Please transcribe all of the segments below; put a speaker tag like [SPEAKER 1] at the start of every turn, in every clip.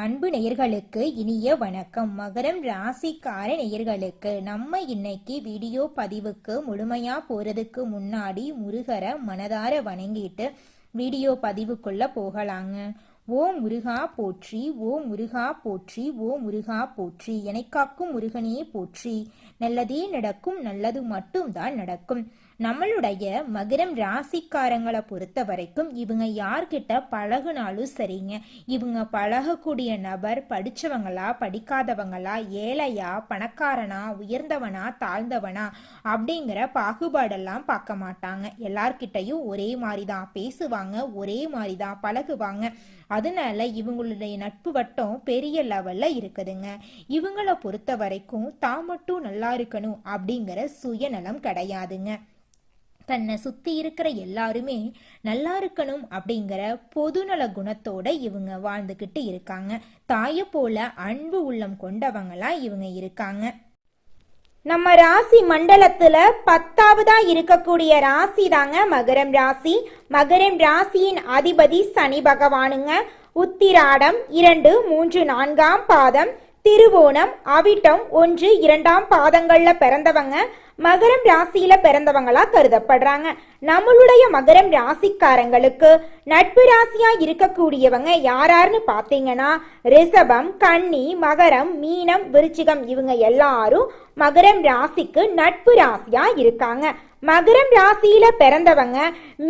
[SPEAKER 1] அன்பு நேயர்களுக்கு இனிய வணக்கம். மகரம் ராசிக்கார நேயர்களுக்கு நம்ம இன்னைக்கு வீடியோ பதிவுக்கு முழுமையா போறதுக்கு முன்னாடி முருகரை மனதார வணங்கிட்டு வீடியோ பதிவுக்குள்ள போகலாங்க. ஓ முருகா போற்றி, ஓ முருகா போற்றி, ஓ முருகா போற்றி, எனக்காக்கும் முருகனே போற்றி. நல்லதே நடக்கும், நல்லது மட்டும் தான் நடக்கும். நம்மளுடைய மகரம் ராசிக்காரங்களை பொறுத்த வரைக்கும் இவங்க யார்கிட்ட பழகுனாலும் சரிங்க, இவங்க பழகக்கூடிய நபர் படிச்சவங்களா படிக்காதவங்களா, ஏழையா பணக்காரனா, உயர்ந்தவனா தாழ்ந்தவனா அப்படிங்கிற பாகுபாடெல்லாம் பார்க்க மாட்டாங்க. எல்லார்கிட்டையும் ஒரே மாதிரி தான் பேசுவாங்க, ஒரே மாதிரி தான் பழகுவாங்க. அதனால இவங்களுடைய நட்பு வட்டம் பெரிய லெவல்ல இருக்குதுங்க. இவங்களை பொறுத்த வரைக்கும் தான் மட்டும் நல்லா இருக்கணும் அப்படிங்கிற சுயநலம் கிடையாதுங்க. தன்னை சுத்தி இருக்கிற எல்லாருமே நல்லா இருக்கணும் அப்படிங்கிற பொதுநல குணத்தோட இவங்க வாழ்ந்துகிட்டு இருக்காங்க. தாயை போல அன்பு உள்ளம் கொண்டவங்களா இவங்க இருக்காங்க. நம்ம ராசி மண்டலத்துல 10வதா இருக்கக்கூடிய ராசி தாங்க மகரம் ராசி. மகரம் ராசியின் அதிபதி சனி பகவானுங்க. உத்திராடம் 2, 3, 4ஆம் பாதம், திருவோணம், அவிட்டம் 1, 2ஆம் பாதங்கள்ல பிறந்தவங்க மகரம் ராசியில பிறந்தவங்களா கருதப்படுறாங்க. நம்மளுடைய மகரம் ராசிக்காரங்களுக்கு நட்பு ராசியா இருக்கக்கூடியவங்க யாராருன்னு பாத்தீங்கன்னா ரிஷபம், கன்னி, மகரம், மீனம், விருச்சிகம் இவங்க எல்லாரும் மகரம் ராசிக்கு நட்பு ராசியா இருக்காங்க. மகரம் ராசியில பிறந்தவங்க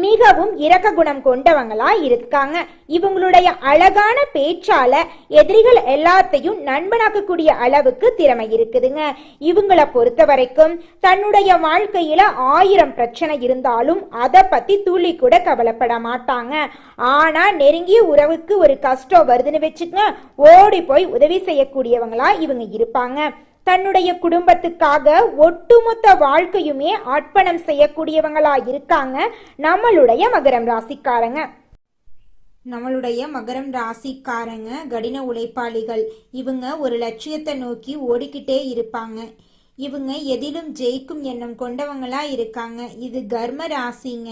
[SPEAKER 1] மிகவும் இரக்க குணம் கொண்டவங்களா இருக்காங்க. இவங்களுடைய அழகான பேச்சால எதிரிகள் எல்லாத்தையும் நண்பனாக்கக்கூடிய அளவுக்கு திறமை இருக்குதுங்க. இவங்களை பொறுத்த வரைக்கும் தன்னுடைய வாழ்க்கையில 1000 பிரச்சனை இருந்தாலும் அதை பத்தி துளி கூட கவலைப்பட மாட்டாங்க. ஆனா நெருங்கிய உறவுக்கு ஒரு கஷ்டம் வருதுன்னு வச்சுக்க ஓடி போய் உதவி செய்யக்கூடியவங்களா இவங்க இருப்பாங்க. தன்னுடைய குடும்பத்துக்காக ஒட்டுமொத்த வாழ்க்கையுமே அர்ப்பணம் செய்யக்கூடியவங்களா இருக்காங்க நம்மளுடைய மகரம் ராசிக்காரங்க. நம்மளுடைய மகரம் ராசிக்காரங்க கடின உழைப்பாளிகள். இவங்க ஒரு லட்சியத்தை நோக்கி ஓடிக்கிட்டே இருப்பாங்க. இவங்க எதிலும் ஜெயிக்கும் எண்ணம் கொண்டவங்களா இருக்காங்க. இது கர்ம ராசிங்க.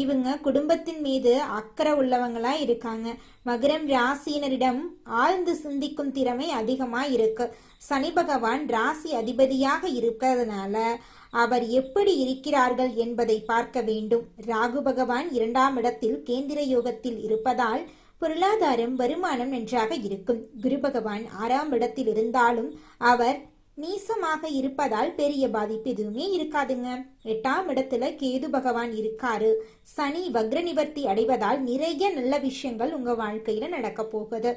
[SPEAKER 1] இவங்க குடும்பத்தின் மீது அக்கறை உள்ளவங்களா இருக்காங்க. மகரம் ராசியினரிடம் ஆழ்ந்து சிந்திக்கும் திறமை அதிகமா இருக்கு. சனி பகவான் ராசி அதிபதியாக இருக்கிறதுனால அவர் எப்படி இருக்கிறார்கள் என்பதை பார்க்க வேண்டும். ராகு பகவான் 2ஆம் இடத்தில் கேந்திர யோகத்தில் இருப்பதால் பொருளாதாரம் வருமானம் நன்றாக இருக்கும். குரு பகவான் 6ஆம் இடத்தில் இருந்தாலும் அவர் நீசமாக இருப்பதால் பெரிய பாதிப்பு எதுவுமே இருக்காதுங்க. 8ஆம் இடத்துல கேது பகவான் இருக்காரு. சனி வக்ர நிவர்த்தி அடைவதால் நிறைய நல்ல விஷயங்கள் உங்க வாழ்க்கையில நடக்க போகுது.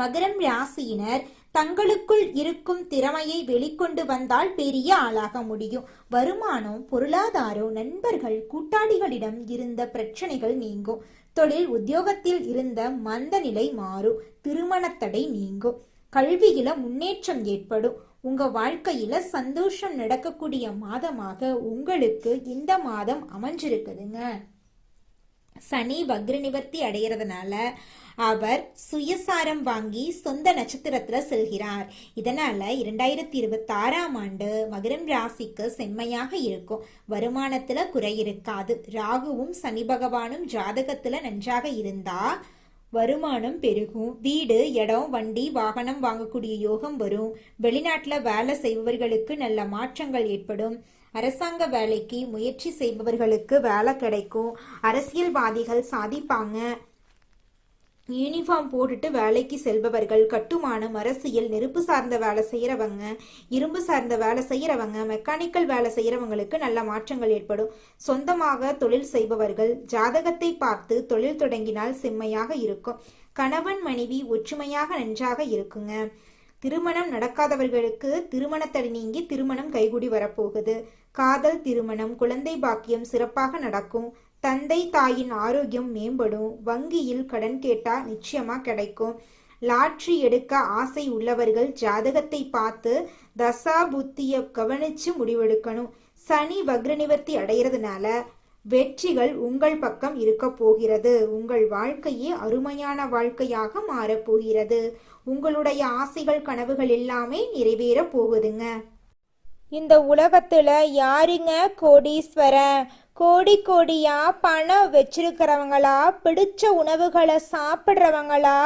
[SPEAKER 1] மகரம் ராசியினர் தங்களுக்குள் இருக்கும் திறமையை வெளிக்கொண்டு வந்தால் பெரிய ஆளாக முடியும். வருமானம், பொருளாதாரம், நண்பர்கள், கூட்டாளிகளிடம் இருந்த பிரச்சனைகள் நீங்கும். தொழில் உத்தியோகத்தில் இருந்த மந்த நிலை மாறும். திருமணத்தடை நீங்கும். கல்வியில முன்னேற்றம் ஏற்படும். உங்க வாழ்க்கையில சந்தோஷம் நடக்கக்கூடிய மாதமாக உங்களுக்கு இந்த மாதம் அமைஞ்சிருக்குதுங்க. சனி வக்ர நிவர்த்தி அடைகிறதுனால அவர் சுயசாரம் வாங்கி சொந்த நட்சத்திரத்துல செல்கிறார். இதனால 2026ஆம் ஆண்டு மகரம் ராசிக்கு செம்மையாக இருக்கும். வருமானத்துல குறை இருக்காது. ராகுவும் சனி பகவானும் ஜாதகத்துல நன்றாக இருந்தா வருமானம் பெருகும். வீடு, இடம், வண்டி, வாகனம் வாங்கக்கூடிய யோகம் வரும். வெளிநாட்டுல வேலை செய்பவர்களுக்கு நல்ல மாற்றங்கள் ஏற்படும். அரசாங்க வேலைக்கு முயற்சி செய்பவர்களுக்கு வேலை கிடைக்கும். அரசியல்வாதிகள் சாதிப்பாங்க. யூனிஃபார்ம் போட்டுட்டு வேலைக்கு செல்பவர்கள், கட்டுமானம், அரசியல், நெருப்பு சார்ந்த வேலை செய்யறவங்க, இரும்பு சார்ந்த வேலை செய்யறவங்க, மெக்கானிக்கல் வேலை செய்யறவங்களுக்கு நல்ல மாற்றங்கள் ஏற்படும். சொந்தமாக தொழில் செய்பவர்கள் ஜாதகத்தை பார்த்து தொழில் தொடங்கினால் செம்மையாக இருக்கும். கணவன் மனைவி ஒற்றுமையாக நன்றாக இருக்குங்க. திருமணம் நடக்காதவர்களுக்கு திருமணத்தடை நீங்கி திருமணம் கைகூடி வரப்போகுது. காதல், திருமணம், குழந்தை பாக்கியம் சிறப்பாக நடக்கும். தந்தை தாயின் ஆரோக்கியம் மேம்படும். வங்கியில் கடன் கேட்டா நிச்சயமா கிடைக்கும். லாட்ரி எடுக்க ஆசை உள்ளவர்கள் ஜாதகத்தை பார்த்து தசா புத்திய கவனிச்சு முடிவெடுக்கணும். சனி வக்ர நிவர்த்தி அடைகிறதுனால வெற்றிகள் உங்கள் பக்கம் இருக்க போகிறது. உங்கள் வாழ்க்கையே அருமையான வாழ்க்கையாக மாறப்போகிறது. உங்களுடைய ஆசைகள், கனவுகள் எல்லாமே நிறைவேற போகுதுங்க. இந்த உலகத்துல யாருங்க கோடீஸ்வரன்? கோடி கோடியா பணம் வச்சிருக்கிறவங்களா, பிடிச்ச உணவுகளை சாப்பிட்றவங்களா,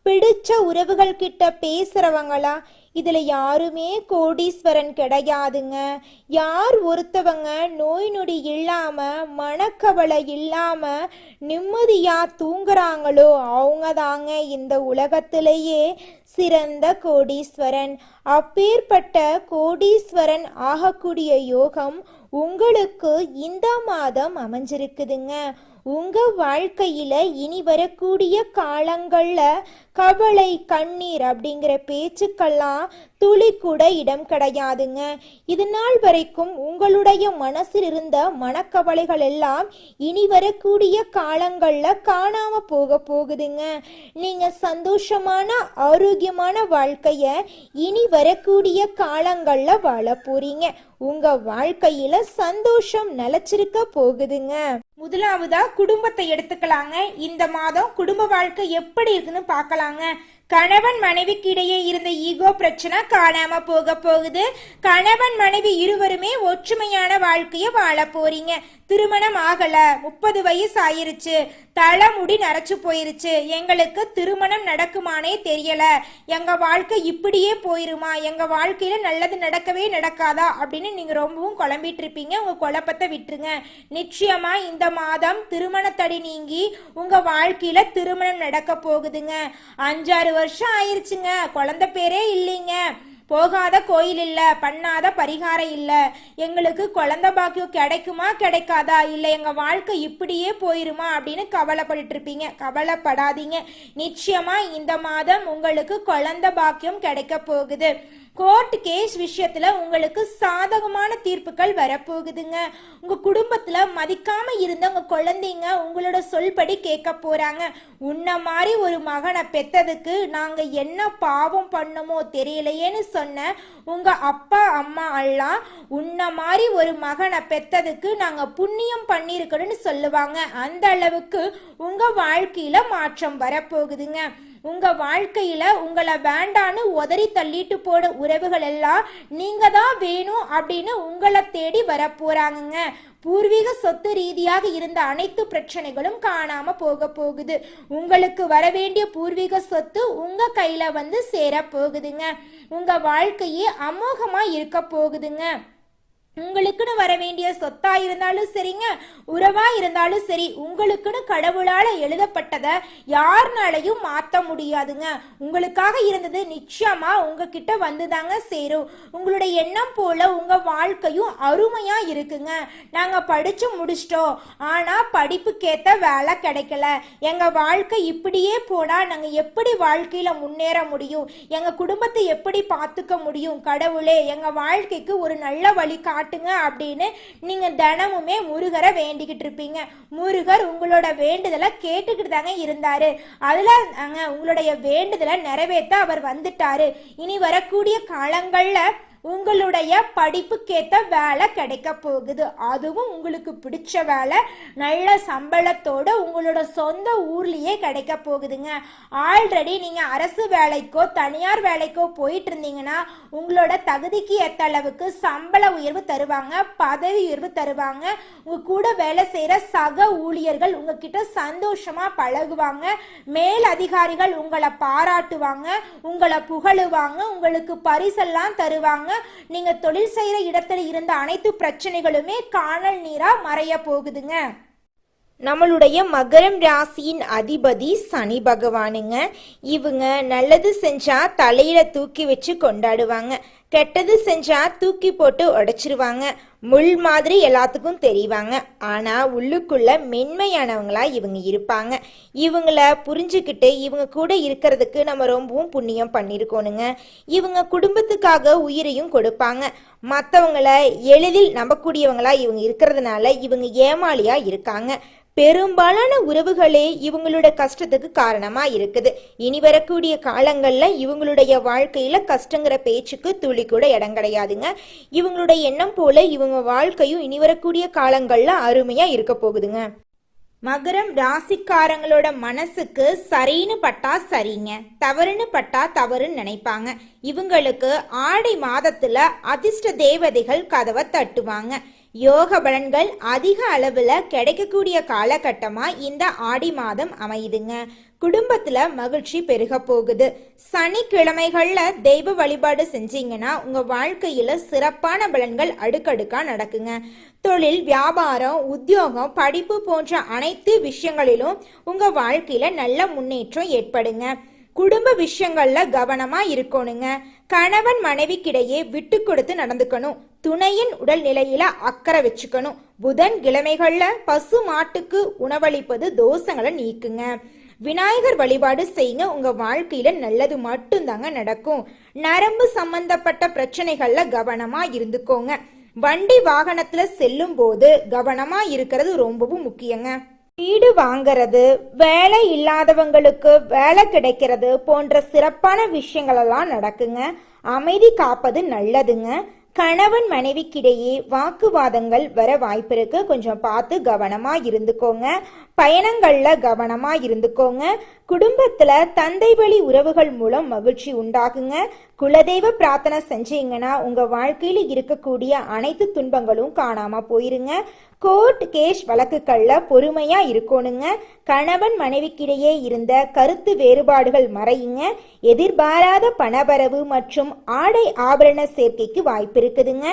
[SPEAKER 1] பிடிச்ச உறவுகள் கிட்ட பேசுறவங்களா? இதுல யாருமே கோடீஸ்வரன் கிடையாதுங்க. யார் ஒருத்தவங்க நோய் நொடி இல்லாம மனக்கவலை இல்லாம நிம்மதியா தூங்குறாங்களோ அவங்க தாங்க இந்த உலகத்திலேயே சிறந்த கோடீஸ்வரன். அப்பேற்பட்ட கோடீஸ்வரன் ஆகக்கூடிய யோகம் உங்களுக்கு இந்த மாதம் அமைஞ்சிருக்குதுங்க. உங்க வாழ்க்கையில இனி வரக்கூடிய காலங்கள்ல கவலை கண்ணீர் அப்படிங்கிற பேச்சுக்கெல்லாம் துளி கூட இடம் கிடையாதுங்க. இது நாள் வரைக்கும் உங்களுடைய மனசில் இருந்த மனக்கவலைகள் எல்லாம் இனி வரக்கூடிய காலங்கள்ல காணாம போகுதுங்க. நீங்க சந்தோஷமான ஆரோக்கியமான வாழ்க்கைய இனி வரக்கூடிய காலங்கள்ல வாழ போறீங்க. உங்க வாழ்க்கையில சந்தோஷம் நிலைச்சிருக்க போகுதுங்க. முதலாவதா குடும்பத்தை எடுத்துக்கலாங்க. இந்த மாதம் குடும்ப வாழ்க்கை எப்படி இருக்குன்னு பார்க்கலாங்க. கணவன் மனைவிக்கு இடையே இருந்த ஈகோ பிரச்சனை காணாம போகுது. கணவன் மனைவி இருவருமே ஒற்றுமையான வாழ்க்கைய வாழ போறீங்க. திருமணம் ஆகல, 30 வயசு ஆயிருச்சு, தலைமுடி நரைச்சு போயிருச்சு, எங்களுக்கு திருமணம் நடக்குமானே தெரியல, எங்க வாழ்க்கை இப்படியே போயிருமா, எங்க வாழ்க்கையில நல்லது நடக்கவே நடக்காதா அப்படின்னு நீங்க ரொம்பவும் குழம்பிட்டு இருப்பீங்க. உங்க குழப்பத்தை விட்டுருங்க. நிச்சயமா இந்த மாதம் திருமண தடை நீங்கி உங்க வாழ்க்கையில திருமணம் நடக்க போகுதுங்க. 5-6 வருஷம் ஆயிருச்சுங்க, குழந்தை பேரே இல்லைங்க, போகாத கோயில் இல்ல, பண்ணாத பரிகாரம் இல்ல, எங்களுக்கு குழந்தை பாக்கியம் கிடைக்குமா கிடைக்காதா, இல்ல எங்க வாழ்க்கை இப்படியே போயிருமா அப்படின்னு கவலைப்பட்டு இருப்பீங்க. கவலைப்படாதீங்க. நிச்சயமா இந்த மாதம் உங்களுக்கு குழந்தை பாக்கியம் கிடைக்க போகுது. கோர்ட் கேஸ் விஷயத்துல உங்களுக்கு சாதகமான தீர்ப்புகள் வரப்போகுதுங்க. உங்க குடும்பத்துல மதிக்காம இருந்த உங்க குழந்தைங்க உங்களோட சொல்படி கேட்க போறாங்க. உன்ன மாதிரி ஒரு மகனை பெத்ததுக்கு நாங்க என்ன பாவம் பண்ணமோ தெரியலையேன்னு சொன்ன உங்க அப்பா அம்மா எல்லாம் உன்ன மாதிரி ஒரு மகனை பெத்ததுக்கு நாங்க புண்ணியம் பண்ணிருக்கணும்னு சொல்லுவாங்க. அந்த அளவுக்கு உங்க வாழ்க்கையில மாற்றம் வரப்போகுதுங்க. உங்க வாழ்க்கையில உங்களை வேண்டான்னு உதறி தள்ளிட்டு போன உறவுகள் எல்லாம் நீங்க தான் வேணும் அப்படின்னு உங்களை தேடி வரப்போறாங்க. பூர்வீக சொத்து ரீதியாக இருந்த அனைத்து பிரச்சனைகளும் காணாம போகுது. உங்களுக்கு வர வேண்டிய பூர்வீக சொத்து உங்க கையில வந்து சேர போகுதுங்க. உங்க வாழ்க்கையே அமோகமா இருக்க போகுதுங்க. உங்களுக்குன்னு வர வேண்டிய சொத்தா இருந்தாலும் சரிங்க, உறவா இருந்தாலும் சரி, உங்களுக்குன்னு கடவுளால எழுதப்பட்டதை யாருனாலையும் மாற்ற முடியாதுங்க. உங்களுக்காக இருந்தது நிச்சயமா உங்ககிட்ட வந்துதாங்க சேரும். உங்களுடைய எண்ணம் போல உங்க வாழ்க்கையும் அருமையா இருக்குங்க. நாங்க படிச்சு முடிச்சிட்டோம், ஆனா படிப்புக்கேத்த வேலை கிடைக்கல, எங்க வாழ்க்கை இப்படியே போனா நாங்க எப்படி வாழ்க்கையில முன்னேற முடியும், எங்க குடும்பத்தை எப்படி பார்த்துக்க முடியும், கடவுளே எங்க வாழ்க்கைக்கு ஒரு நல்ல வழி காட்டுங்க அப்படின்னு நீங்க தினமுமே முருகரை வேண்டிக்கிட்டு இருப்பீங்க. முருகர் உங்களோட வேண்டுதலை கேட்டுக்கிட்டு தாங்க இருந்தாரு. அதுல உங்களுடைய வேண்டுதலை நிறைவேற்ற அவர் வந்துட்டாரு. இனி வரக்கூடிய காலங்கள்ல உங்களுடைய படிப்புக்கேற்ற வேலை கிடைக்க போகுது. அதுவும் உங்களுக்கு பிடிச்ச வேலை, நல்ல சம்பளத்தோட உங்களோட சொந்த ஊர்லயே கிடைக்க போகுதுங்க. ஆல்ரெடி நீங்க அரசு வேலைக்கோ தனியார் வேலைக்கோ போயிட்டு இருந்தீங்கன்னா உங்களோட தகுதிக்கு ஏற்ற அளவுக்கு சம்பள உயர்வு தருவாங்க, பதவி உயர்வு தருவாங்க. உங்க கூட வேலை செய்யற சக ஊழியர்கள் உங்ககிட்ட சந்தோஷமா பழகுவாங்க. மேல் அதிகாரிகள் உங்களை பாராட்டுவாங்க, உங்களை புகழுவாங்க, உங்களுக்கு பரிசெல்லாம் தருவாங்க. நீங்க தொழில் செய்யற இடத்துல இருந்த அனைத்து பிரச்சனைகளுமே காணல் நீரா மறைய போகுதுங்க. நம்மளுடைய மகரம் ராசியின் அதிபதி சனி பகவானுங்க. இவங்க நல்லது செஞ்சா தலையில தூக்கி வச்சு கொண்டாடுவாங்க, கெட்டது செஞ்சா தூக்கி போட்டு உடைச்சிருவாங்க. முள் மாதிரி எல்லாத்துக்கும் தெரிவாங்க, ஆனா உள்ளுக்குள்ள மென்மையானவங்களா இவங்க இருப்பாங்க. இவங்கள புரிஞ்சுக்கிட்டு இவங்க கூட இருக்கிறதுக்கு நம்ம ரொம்பவும் புண்ணியம் பண்ணிருக்கோனுங்க. இவங்க குடும்பத்துக்காக உயிரையும் கொடுப்பாங்க. மற்றவங்கள எளிதில் நம்பக்கூடியவங்களா இவங்க இருக்கிறதுனால இவங்க ஏமாளியா இருக்காங்க. பெரும்பாலான உறவுகளே இவங்களோட கஷ்டத்துக்கு காரணமா இருக்குது. இனி வரக்கூடிய காலங்கள்ல இவங்களுடைய வாழ்க்கையில கஷ்டங்கிற பேச்சுக்கு துளி கூட இடம் கிடையாதுங்க. இவங்களுடைய எண்ணம் போல இவங்க வாழ்க்கையும் இனி வரக்கூடிய காலங்கள்ல அருமையா இருக்க போகுதுங்க. மகரம் ராசிக்காரங்களோட மனசுக்கு சரின்னு பட்டா சரிங்க, தவறுன்னு பட்டா தவறுன்னு நினைப்பாங்க. இவங்களுக்கு ஆடி மாதத்துல அதிர்ஷ்ட தேவதைகள் கதவை தட்டுவாங்க. யோக பலன்கள் அதிக அளவில் கிடைக்கக்கூடிய காலகட்டமாக இந்த ஆடி மாதம் அமையுதுங்க. குடும்பத்துல மகிழ்ச்சி பெருக போகுது. சனிக்கிழமைகள்ல தெய்வ வழிபாடு செஞ்சீங்கன்னா உங்க வாழ்க்கையில சிறப்பான பலன்கள் அடுக்கடுக்கா நடக்குங்க. தொழில், வியாபாரம், உத்தியோகம், படிப்பு போன்ற அனைத்து விஷயங்களிலும் உங்க வாழ்க்கையில நல்ல முன்னேற்றம் ஏற்படுங்க. குடும்ப விஷயங்கள்ல கவனமா இருக்கணுங்க. கணவன் மனைவிக்கிடையே விட்டு கொடுத்து நடந்துக்கணும். துணையின் உடல் நிலையில அக்கறை வச்சுக்கணும். புதன் கிழமைகள்ல பசு மாட்டுக்கு உணவளிப்பது தோஷங்களை நீக்குங்க. விநாயகர் வழிபாடு செய்யுங்க. உங்க வாழ்க்கையில நல்லது மட்டும்தாங்க நடக்கும். நரம்பு சம்பந்தப்பட்ட பிரச்சனைகள்ல கவனமா இருந்துக்கோங்க. வண்டி வாகனத்துல செல்லும் போது கவனமா இருக்கிறது ரொம்பவும் முக்கியங்க. வீடு வாங்கிறது, வேலை இல்லாதவங்களுக்கு வேலை கிடைக்கிறது போன்ற சிறப்பான விஷயங்கள் எல்லாம் நடக்குங்க. அமைதி காப்பது நல்லதுங்க. கணவன் மனைவிக்கிடையே வாக்குவாதங்கள் வர வாய்ப்பு இருக்கு. கொஞ்சம் பார்த்து கவனமா இருந்துக்கோங்க. பயணங்கள்ல கவனமா இருந்துக்கோங்க. குடும்பத்துல தந்தை வழி உறவுகள் மூலம் மகிழ்ச்சி உண்டாகுங்க. குலதெய்வ பிரார்த்தனை செஞ்சீங்கன்னா உங்க வாழ்க்கையில இருக்கக்கூடிய அனைத்து துன்பங்களும் காணாம போயிருங்க. கோர்ட் கேஸ் வழக்குகள்ல பொறுமையா இருக்கணுங்க. கணவன் மனைவிக்கிடையே இருந்த கருத்து வேறுபாடுகள் மறையுங்க. எதிர்பாராத பணவரவு மற்றும் ஆடை ஆபரண சேர்க்கைக்கு வாய்ப்பு இருக்குதுங்க.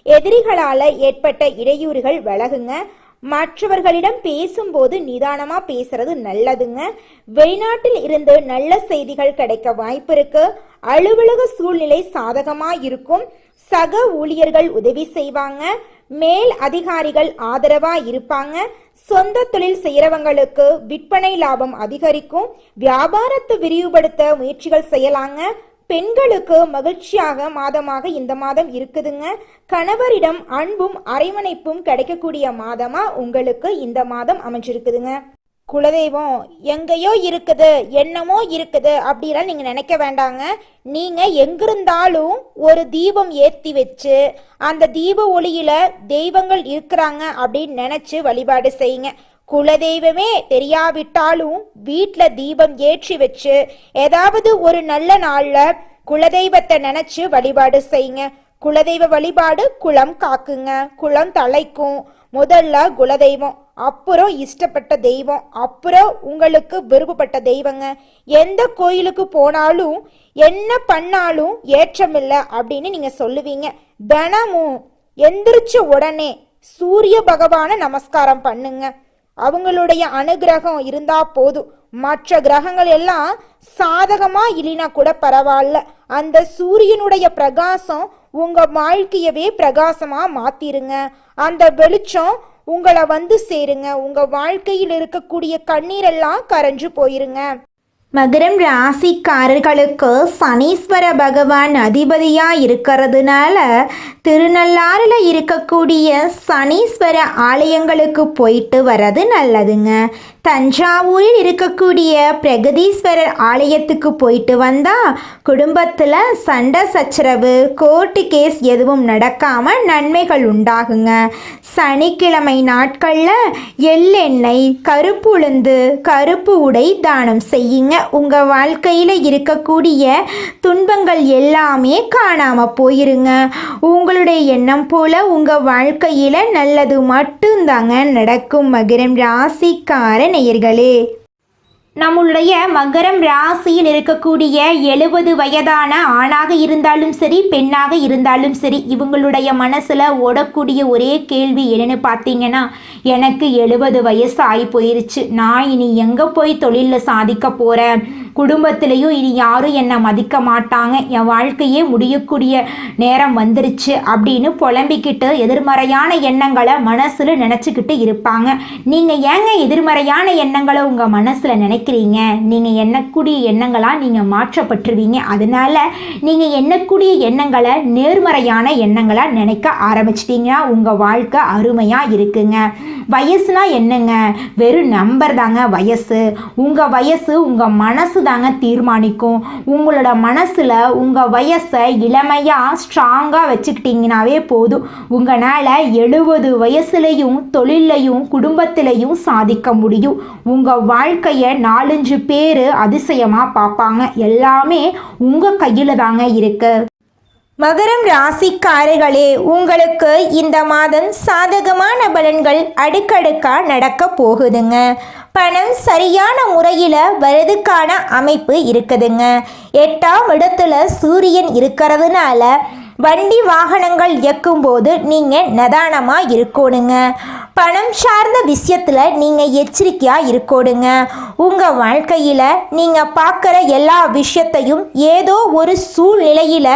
[SPEAKER 1] எதிரிகளால ஏற்பட்ட இடையூறுகள் விலகுங்க. மற்றவர்களிடம் பேசும்போது நிதானமா பேசுறது நல்லதுங்க. வெளிநாட்டில் இருந்து நல்ல செய்திகள் கிடைக்க வாய்ப்பு இருக்கு. அலுவலக சூழ்நிலை சாதகமா இருக்கும். சக ஊழியர்கள் உதவி செய்வாங்க. மேல் அதிகாரிகள் ஆதரவா இருப்பாங்க. சொந்த தொழில் செய்யறவங்களுக்கு விற்பனை லாபம் அதிகரிக்கும். வியாபாரத்தை விரிவுபடுத்த முயற்சிகள் செய்யலாங்க. பெண்களுக்கு மகிழ்ச்சியாக மாதமாக இந்த மாதம் இருக்குதுங்க. கணவரிடம் அன்பும் அரவணைப்பும் கிடைக்கக்கூடிய மாதமா உங்களுக்கு இந்த மாதம் அமைஞ்சிருக்குதுங்க. குலதெய்வம் எங்கேயோ இருக்குது, என்னமோ இருக்குது அப்படிலாம் நீங்க நினைக்க வேண்டாங்க. நீங்க எங்கிருந்தாலும் ஒரு தீபம் ஏற்றி வச்சு அந்த தீப ஒளியில தெய்வங்கள் இருக்கிறாங்க அப்படின்னு நினைச்சு வழிபாடு செய்யுங்க. குலதெய்வமே தெரியாவிட்டாலும் வீட்டில் தீபம் ஏற்றி வச்சு ஏதாவது ஒரு நல்ல நாள்ல குலதெய்வத்தை நினைச்சு வழிபாடு செய்யுங்க. குலதெய்வ வழிபாடு குலம் காக்குங்க, குலம் தலைக்கும். முதல்ல குலதெய்வம், அப்புறம் இஷ்டப்பட்ட தெய்வம், அப்புறம் உங்களுக்கு விருப்பப்பட்ட தெய்வங்க. எந்த கோயிலுக்கு போனாலும் என்ன பண்ணாலும் ஏற்றமில்லை அப்படின்னு நீங்க சொல்லுவீங்க. தினமும் எந்திரிச்ச உடனே சூரிய பகவான நமஸ்காரம் பண்ணுங்க. அவங்களுடைய அனுகிரகம் இருந்தா போதும். மற்ற கிரகங்கள் எல்லாம் சாதகமா இல்லைனா கூட பரவாயில்ல, அந்த சூரியனுடைய பிரகாசம் உங்க வாழ்க்கையவே பிரகாசமா மாத்திருங்க. அந்த வெளிச்சம் உங்களை வந்து சேருங்க. உங்க வாழ்க்கையில் இருக்கக்கூடிய கண்ணீரெல்லாம் கரைஞ்சு போயிருங்க.
[SPEAKER 2] மகரம் ராசிக்காரர்களுக்கு சனீஸ்வர பகவான் அதிபதியா இருக்கிறதுனால திருநள்ளாறுல இருக்கக்கூடிய சனீஸ்வர ஆலயங்களுக்கு போயிட்டு வர்றது நல்லதுங்க. தஞ்சாவூரில் இருக்கக்கூடிய பிரகதீஸ்வரர் ஆலயத்துக்கு போயிட்டு வந்தா குடும்பத்தில் சண்டை சச்சரவு, கோர்ட்டு கேஸ் எதுவும் நடக்காம நன்மைகள் உண்டாகுங்க. சனிக்கிழமை நாட்களில் எள்ளெண்ணெய், கருப்பு உளுந்து, கருப்பு உடை தானம் செய்யுங்க. உங்கள் வாழ்க்கையில் இருக்கக்கூடிய துன்பங்கள் எல்லாமே காணாமல் போயிருங்க. உங்களுடைய எண்ணம் போல் உங்கள் வாழ்க்கையில் நல்லது மட்டும்தாங்க நடக்கும். மகரம் ராசிக்கார நேயர்களே, நம்முடைய மகரம் ராசியில் இருக்கக்கூடிய 70 வயதான ஆணாக இருந்தாலும் சரி, பெண்ணாக இருந்தாலும் சரி, இவங்களுடைய மனசில் ஓடக்கூடிய ஒரே கேள்வி என்னன்னு பார்த்தீங்கன்னா, எனக்கு 70 வயசு ஆகி போயிருச்சு, நான் இனி எங்கே போய் தொழிலில் சாதிக்க போகிறேன், குடும்பத்திலையும் இனி யாரும் என்னை மதிக்க மாட்டாங்க, என் வாழ்க்கையே முடியக்கூடிய நேரம் வந்துருச்சு அப்படின்னு புலம்பிக்கிட்டு எதிர்மறையான எண்ணங்களை மனசில் நினச்சிக்கிட்டு இருப்பாங்க. நீங்கள் ஏங்க எதிர்மறையான எண்ணங்களை உங்கள் மனசில் நினைக்கிறீங்க? நீங்கள் எண்ணக்கூடிய எண்ணங்களாக நீங்கள் மாற்றப்பட்டுருவீங்க. அதனால நீங்கள் எண்ணக்கூடிய எண்ணங்களை நேர்மறையான எண்ணங்களாக நினைக்க ஆரம்பிச்சிட்டிங்கன்னா உங்கள் வாழ்க்கை அருமையாக இருக்குங்க. வயசுனா என்னங்க? வெறும் நம்பர் தாங்க வயசு. உங்கள் வயசு உங்கள் மனசு தாங்க தீர்மானிக்கும். உங்களோட மனசில் உங்கள் வயசை இளமையாக ஸ்ட்ராங்காக வச்சுக்கிட்டிங்கனாவே போதும். உங்களால் 70 வயசுலையும் தொழிலையும் குடும்பத்திலையும் சாதிக்க முடியும். உங்கள் வாழ்க்கையை 4-5 பேர் அதிசயமாக பார்ப்பாங்க. எல்லாமே உங்கள் கையில் தாங்க இருக்கு.
[SPEAKER 1] மகரம் ராசிக்காரர்களே, உங்களுக்கு இந்த மாதம் சாதகமான பலன்கள் அடுக்கடுக்கா நடக்க போகுதுங்க. பணம் சரியான முறையில் வரதுக்கான அமைப்பு இருக்குதுங்க. 8ஆம் இடத்துல சூரியன் இருக்கிறதுனால வண்டி வாகனங்கள் இயக்கும்போது நீங்கள் நிதானமாக இருக்கணுங்க. பணம் சார்ந்த விஷயத்தில் நீங்கள் எச்சரிக்கையாக இருக்கணுங்க. உங்கள் வாழ்க்கையில் நீங்கள் பார்க்குற எல்லா விஷயத்தையும் ஏதோ ஒரு சூழ்நிலையில்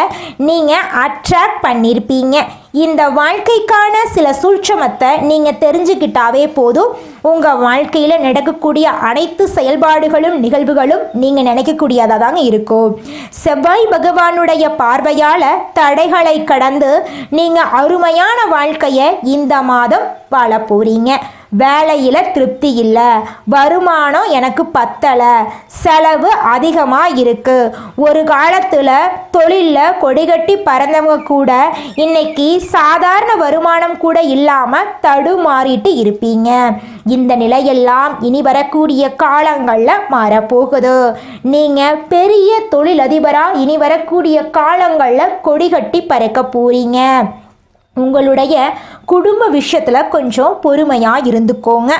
[SPEAKER 1] நீங்கள் அட்ராக்ட் பண்ணியிருப்பீங்க. இந்த வாழ்க்கைக்கான சில சூட்சமத்தை நீங்கள் தெரிஞ்சுக்கிட்டாவே போதும். உங்கள் வாழ்க்கையில் நடக்கக்கூடிய அனைத்து செயல்பாடுகளும் நிகழ்வுகளும் நீங்கள் நினைக்கக்கூடியதாக தாங்க இருக்கும். செவ்வாய் பகவானுடைய பார்வையால் தடைகளை கடந்து நீங்கள் அருமையான வாழ்க்கையை இந்த மாதம் வாழ போகிறீங்க. வேலையில் திருப்தி இல்லை, வருமானம் எனக்கு பத்தலை, செலவு அதிகமாக இருக்குது. ஒரு காலத்தில் தொழிலில் கொடிகட்டி பறந்தவங்க கூட இன்னைக்கு சாதாரண வருமானம் கூட இல்லாமல் தடுமாறிட்டு இருப்பீங்க. இந்த நிலையெல்லாம் இனி வரக்கூடிய காலங்களில் மாறப்போகுது. நீங்கள் பெரிய தொழிலதிபராக இனி வரக்கூடிய காலங்களில் கொடிகட்டி பறக்க போகிறீங்க. உங்களுடைய குடும்ப விஷயத்தில் கொஞ்சம் பொறுமையாக இருந்துக்கோங்க.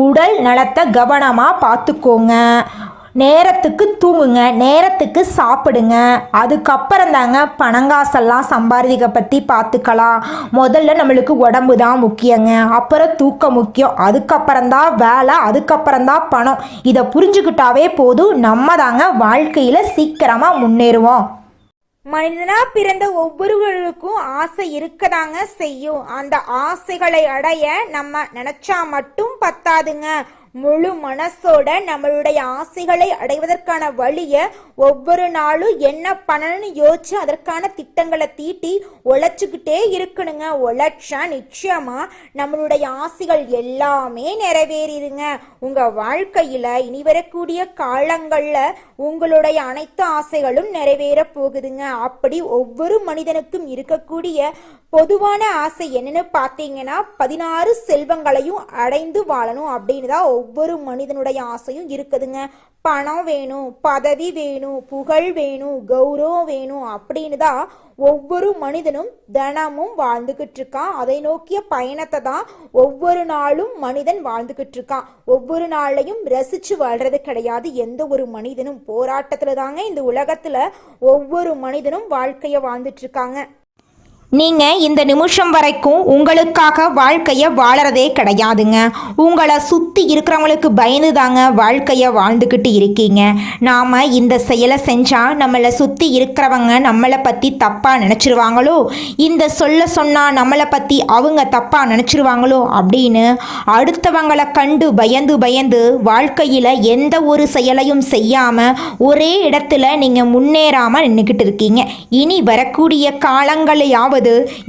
[SPEAKER 1] உடல் நலத்தை கவனமாக பார்த்துக்கோங்க. நேரத்துக்கு தூங்குங்க, நேரத்துக்கு சாப்பிடுங்க. அதுக்கப்புறம் தாங்க பணங்காசெல்லாம் சம்பாதிக்க பற்றி பார்த்துக்கலாம். முதல்ல நம்மளுக்கு உடம்பு தான் முக்கியங்க, அப்புறம் தூக்கம் முக்கியம், அதுக்கப்புறம்தான் வேலை, அதுக்கப்புறம்தான் பணம். இதை புரிஞ்சுக்கிட்டாவே போதும், நம்ம தாங்க வாழ்க்கையில் சீக்கிரமாக முன்னேறுவோம்.
[SPEAKER 2] மனிதனா பிறந்த ஒவ்வொருவருக்கும் ஆசை இருக்கதாங்க செய்யும். அந்த ஆசைகளை அடைய நம்ம நினைச்சா மட்டும் பத்தாதுங்க. முழு மனசோட நம்மளுடைய ஆசைகளை அடைவதற்கான வழியை ஒவ்வொரு நாளும் என்ன பண்ணணும்னு யோசிச்சு அதற்கான திட்டங்களை தீட்டி உழைச்சிக்கிட்டே இருக்கணுங்க. உழைச்சா நிச்சயமா நம்மளுடைய ஆசைகள் எல்லாமே நிறைவேறிடுங்க. உங்க வாழ்க்கையில இனி வரக்கூடிய காலங்கள்ல உங்களுடைய அனைத்து ஆசைகளும் நிறைவேற போகுதுங்க. அப்படி ஒவ்வொரு மனிதனுக்கும் இருக்கக்கூடிய பொதுவான ஆசை என்னன்னு பார்த்தீங்கன்னா 16 செல்வங்களையும் அடைந்து வாழணும் அப்படின்னு தான் ஒவ்வொரு மனிதனுடைய ஆசையும் இருக்குதுங்க. பணம் வேணும், பதவி வேணும், புகழ் வேணும், கௌரவம் வேணும் அப்படின்னு தான் ஒவ்வொரு மனிதனும் தினமும் வாழ்ந்துக்கிட்டு இருக்கான். அதை நோக்கிய பயணத்தை தான் ஒவ்வொரு நாளும் மனிதன் வாழ்ந்துக்கிட்டு இருக்கான். ஒவ்வொரு நாளையும் ரசிச்சு வாழ்றது கிடையாது. எந்த ஒரு மனிதனும் போராட்டத்துல தாங்க இந்த உலகத்துல ஒவ்வொரு மனிதனும் வாழ்க்கைய வாழ்ந்துட்டு இருக்காங்க.
[SPEAKER 1] நீங்கள் இந்த நிமிஷம் வரைக்கும் உங்களுக்காக வாழ்க்கையை வாழறதே கிடையாதுங்க. உங்களை சுற்றி இருக்கிறவங்களுக்கு பயந்து தாங்க வாழ்க்கையை வாழ்ந்துக்கிட்டு இருக்கீங்க. நாம் இந்த செயலை செஞ்சால் நம்மளை சுற்றி இருக்கிறவங்க நம்மளை பற்றி தப்பாக நினச்சிருவாங்களோ, இந்த சொன்னால் நம்மளை பற்றி அவங்க தப்பாக நினச்சிருவாங்களோ அப்படின்னு அடுத்தவங்களை கண்டு பயந்து பயந்து வாழ்க்கையில் எந்த ஒரு செயலையும் செய்யாமல் ஒரே இடத்துல நீங்கள் முன்னேறாமல் நின்றுக்கிட்டு இருக்கீங்க. இனி வரக்கூடிய காலங்களையாவது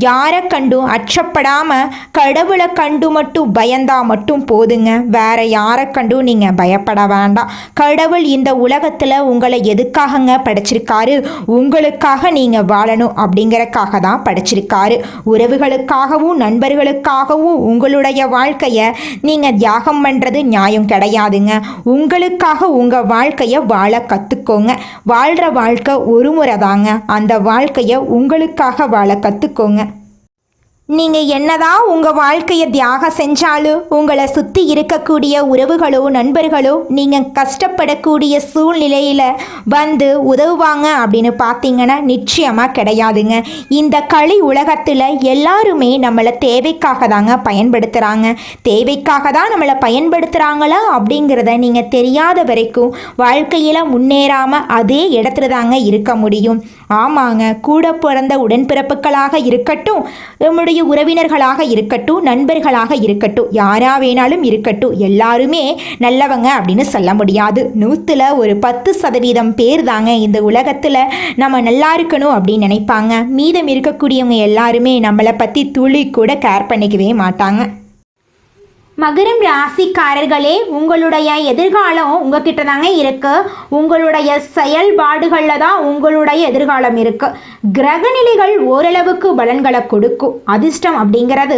[SPEAKER 1] யாரை கண்டும் அச்சப்படாம கடவுளை கண்டு மட்டும் பயந்தா மட்டும் போதுங்க. வேற யாரை கண்டும் நீங்க பயப்பட வேண்டாம். கடவுள் இந்த உலகத்துல உங்களை எதுக்காகங்க படைச்சிருக்காரு? உங்களுக்காக நீங்க வாழணும் அப்படிங்கறக்காக தான் படைச்சிருக்காரு. உறவுகளுக்காகவும் நண்பர்களுக்காகவும் உங்களுடைய வாழ்க்கைய நீங்க தியாகம் பண்றது நியாயம் கிடையாதுங்க. உங்களுக்காக உங்க வாழ்க்கைய வாழ கத்துக்கோங்க. வாழ்ற வாழ்க்கை ஒரு முறை தாங்க. அந்த வாழ்க்கைய உங்களுக்காக வாழ கத்துக்கோங்க. நீங்கள் என்னதான் உங்கள் வாழ்க்கையை தியாகம் செஞ்சாலும் உங்களை சுற்றி இருக்கக்கூடிய உறவுகளோ நண்பர்களோ நீங்கள் கஷ்டப்படக்கூடிய சூழ்நிலையில் வந்து உதவுவாங்க அப்படின்னு பார்த்தீங்கன்னா நிச்சயமாக கிடையாதுங்க. இந்த களி உலகத்தில் எல்லாருமே நம்மளை தேவைக்காக தாங்க பயன்படுத்துகிறாங்க. தேவைக்காக தான் நம்மளை பயன்படுத்துகிறாங்களா அப்படிங்கிறத நீங்கள் தெரியாத வரைக்கும் வாழ்க்கையில் முன்னேறாமல் அதே இடத்துல தாங்க இருக்க முடியும். ஆமாங்க, கூட பிறந்த உடன்பிறப்புகளாக இருக்கட்டும், நம்முடைய உறவினர்களாக இருக்கட்டும், நண்பர்களாக இருக்கட்டும், யாரா வேணாலும் இருக்கட்டும், எல்லாருமே நல்லவங்க அப்படின்னு சொல்ல முடியாது. 100ல் ஒரு 10% பேர் தாங்க இந்த உலகத்தில் நம்ம நல்லா இருக்கணும் அப்படின்னு நினைப்பாங்க. மீதம் இருக்கக்கூடியவங்க எல்லாருமே நம்மளை பற்றி துளி கூட கேர் பண்ணிக்கவே மாட்டாங்க.
[SPEAKER 2] மகரம் ராசிக்காரர்களே, உங்களுடைய எதிர்காலம் உங்ககிட்ட தாங்க இருக்கு. உங்களுடைய செயல்பாடுகளில் தான் உங்களுடைய எதிர்காலம் இருக்கு. கிரகநிலைகள் ஓரளவுக்கு பலன்களை கொடுக்கும். அதிர்ஷ்டம் அப்படிங்கிறது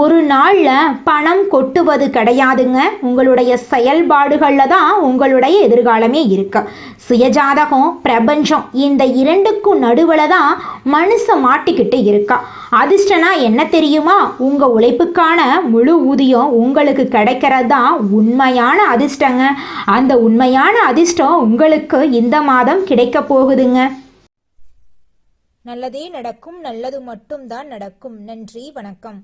[SPEAKER 2] ஒரு நாளில் பணம் கொட்டுவது கிடையாதுங்க. உங்களுடைய செயல்பாடுகளில் தான் உங்களுடைய எதிர்காலமே இருக்கு. சுயஜாதகம், பிரபஞ்சம் இந்த இரண்டுக்கும் நடுவில் தான் மனுஷன் மாட்டிக்கிட்டு இருக்கா. அதிர்ஷ்டனா என்ன தெரியுமா? உங்கள் உழைப்புக்கான முழு ஊதியம் உங்கள் உங்களுக்கு கிடைக்கிறது தான் உண்மையான அதிர்ஷ்டங்க. அந்த உண்மையான அதிர்ஷ்டம் உங்களுக்கு இந்த மாதம் கிடைக்க போகுதுங்க.
[SPEAKER 1] நல்லதே நடக்கும், நல்லது மட்டும்தான் நடக்கும். நன்றி, வணக்கம்.